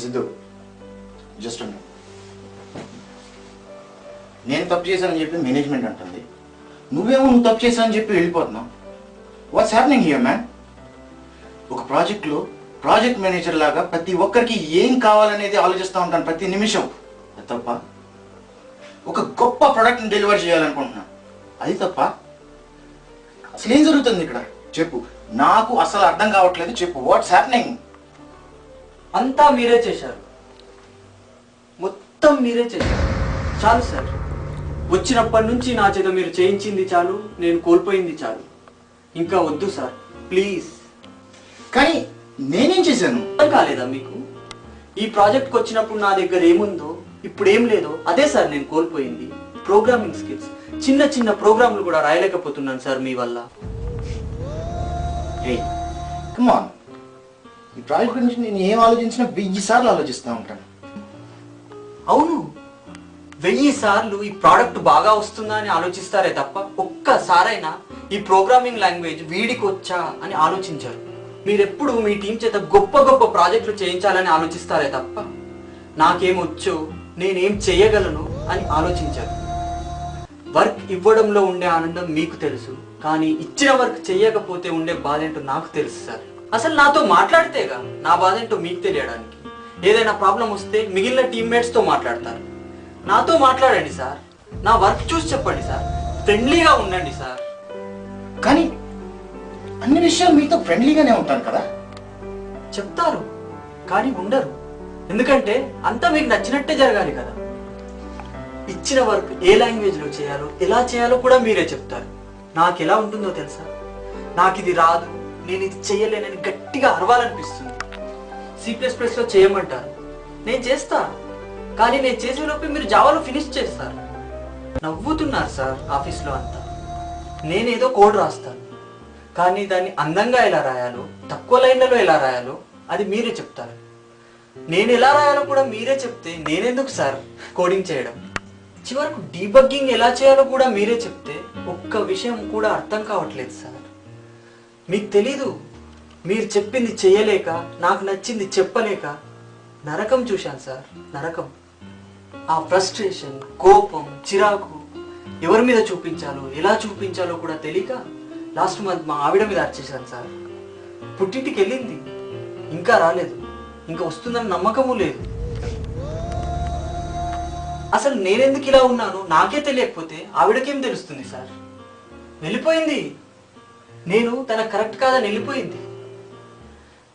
Siddhu just నేను తప్పు చేశానని చెప్పి మేనేజ్మెంట్ అంటుంది, నువ్వేమో నువ్వు తప్పు చేశానని చెప్పి వెళ్ళిపోతున్నావు. What's happening here man? ఒక ప్రాజెక్ట్లో ప్రాజెక్ట్ మేనేజర్ లాగా ప్రతి ఒక్కరికి ఏం కావాలనేది ఆలోచిస్తూ ఉంటాను ప్రతి నిమిషం. అది తప్ప? ఒక గొప్ప ప్రోడక్ట్ని డెలివర్ చేయాలనుకుంటున్నాను, అది తప్ప? అసలు ఏం జరుగుతుంది ఇక్కడ చెప్పు, నాకు అసలు అర్థం కావట్లేదు. చెప్పు, వాట్స్ హ్యాపెనింగ్? అంతా మీరే చేశారు, మొత్తం మీరే చేశారు. చాలు సార్, వచ్చినప్పటి నుంచి నా చేత మీరు చేయించింది చాలు, నేను కోల్పోయింది చాలు. ఇంకా వద్దు సార్, ప్లీజ్. కానీ నేనేం చేశాను? అర్థం కాలేదా మీకు? ఈ ప్రాజెక్ట్కి వచ్చినప్పుడు నా దగ్గర ఏముందో ఇప్పుడు ఏం లేదో అదే సార్ నేను కోల్పోయింది. ప్రోగ్రామింగ్ స్కిల్స్, చిన్న చిన్న ప్రోగ్రాంలు కూడా రాయలేకపోతున్నాను సార్ మీ వల్ల. కమ్ ఆన్, ఈ ప్రాజెక్ట్ గురించి నేను ఏం ఆలోచించినా 1000 సార్లు ఆలోచిస్తూ ఉంటాను. అవును, 1000 సార్లు ఈ ప్రోడక్ట్ బాగా వస్తుందా అని ఆలోచిస్తారే తప్ప ఒక్కసారైనా ఈ ప్రోగ్రామింగ్ లాంగ్వేజ్ వీడికి వచ్చా అని ఆలోచించారు. మీరెప్పుడు మీ టీం చేత గొప్ప గొప్ప ప్రాజెక్టులు చేయించాలని ఆలోచిస్తారే తప్ప నాకేమొచ్చో నేనేం చేయగలను అని ఆలోచించారు. వర్క్ ఇవ్వడంలో ఉండే ఆనందం మీకు తెలుసు, కానీ ఇచ్చిన వర్క్ చేయకపోతే ఉండే బాధ ఏంటో నాకు తెలుసు సార్. అసలు నాతో మాట్లాడితేగా నా బాధ ఏంటో మీకు తెలియడానికి. ఏదైనా ప్రాబ్లం వస్తే మిగిలిన టీమ్మేట్స్తో మాట్లాడతారు, నాతో మాట్లాడండి సార్. నా వర్క్ చూసి చెప్పండి సార్, ఫ్రెండ్లీగా ఉండండి సార్. కానీ అన్ని విషయాలు మీతో ఫ్రెండ్లీగానే ఉంటాను కదా. చెప్తారు కానీ ఉండరు, ఎందుకంటే అంతా మీకు నచ్చినట్టే జరగాలి కదా. ఇచ్చిన వర్క్ ఏ లాంగ్వేజ్లో చేయాలో ఎలా చేయాలో కూడా మీరే చెప్తారు. నాకు ఎలా ఉంటుందో తెలుసా? నాకు ఇది రాదు, నేను ఇది చేయలేనని గట్టిగా అరవాలనిపిస్తుంది. C++లో చేయమంటారు, నేను చేస్తా, కానీ నేను చేసేలోపే మీరు జావాలో ఫినిష్ చేస్తారు. నవ్వుతున్నారు సార్ ఆఫీస్లో అంతా. నేనేదో కోడ్ రాస్తాను, కానీ దాన్ని అందంగా ఎలా రాయాలో, తక్కువ లైన్లలో ఎలా రాయాలో అది మీరే చెప్తారు. నేను ఎలా రాయాలో కూడా మీరే చెప్తే నేనెందుకు సార్ కోడింగ్ చేయడం? చివరకు డీబగ్గింగ్ ఎలా చేయాలో కూడా మీరే చెప్తే ఒక్క విషయం కూడా అర్థం కావట్లేదు సార్. మీకు తెలీదు, మీరు చెప్పింది చేయలేక, నాకు నచ్చింది చెప్పలేక నరకం చూశాను సార్, నరకం. ఆ ఫ్రస్ట్రేషన్, కోపం, చిరాకు ఎవరి మీద చూపించాలో, ఎలా చూపించాలో కూడా తెలియక లాస్ట్ మంత్ మా ఆవిడ మీద అర్చేశాను సార్. పుట్టింటికి వెళ్ళింది, ఇంకా రాలేదు, ఇంకా వస్తుందని నమ్మకము లేదు. అసలు నేనెందుకు ఇలా ఉన్నాను నాకే తెలియకపోతే ఆవిడకేం తెలుస్తుంది సార్? వెళ్ళిపోయింది, నేను తన కరెక్ట్ కాదని వెళ్ళిపోయింది.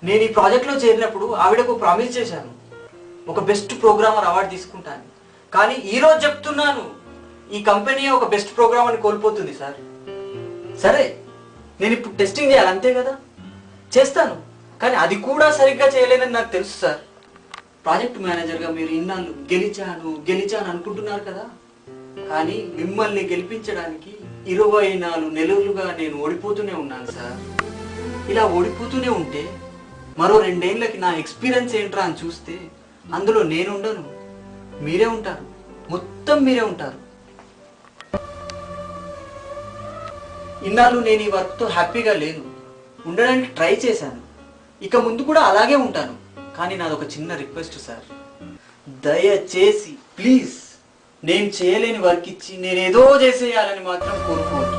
నేను ఈ ప్రాజెక్ట్లో చేరినప్పుడు ఆవిడకు ప్రామిస్ చేశాను, ఒక బెస్ట్ ప్రోగ్రామర్ అవార్డు తీసుకుంటాను. కానీ ఈరోజు చెప్తున్నాను, ఈ కంపెనీ ఒక బెస్ట్ ప్రోగ్రామర్ని కోల్పోతుంది సార్. సరే, నేను ఇప్పుడు టెస్టింగ్ చేయాలి అంతే కదా, చేస్తాను, కానీ అది కూడా సరిగ్గా చేయలేనని నాకు తెలుసు సార్. ప్రాజెక్ట్ మేనేజర్గా మీరు ఇన్నాళ్ళు గెలిచాను అనుకుంటున్నారు కదా, కానీ మిమ్మల్ని గెలిపించడానికి 24 నెలలుగా నేను ఓడిపోతూనే ఉన్నాను సార్. ఇలా ఓడిపోతూనే ఉంటే మరో 2 ఏళ్ళకి నా ఎక్స్పీరియన్స్ ఏంట్రా అని చూస్తే అందులో నేను ఉండను, మీరే ఉంటారు, మొత్తం మీరే ఉంటారు. ఇన్నాళ్ళు నేను ఈ వర్క్తో హ్యాపీగా లేను, ఉండడానికి ట్రై చేశాను, ఇక ముందు కూడా అలాగే ఉంటాను. కానీ నాదొక చిన్న రిక్వెస్ట్ సార్, దయచేసి ప్లీజ్ నేను చేయలేని వర్క్ ఇచ్చి నేనేదో చేసేయాలని మాత్రం కోరుకోవద్దు.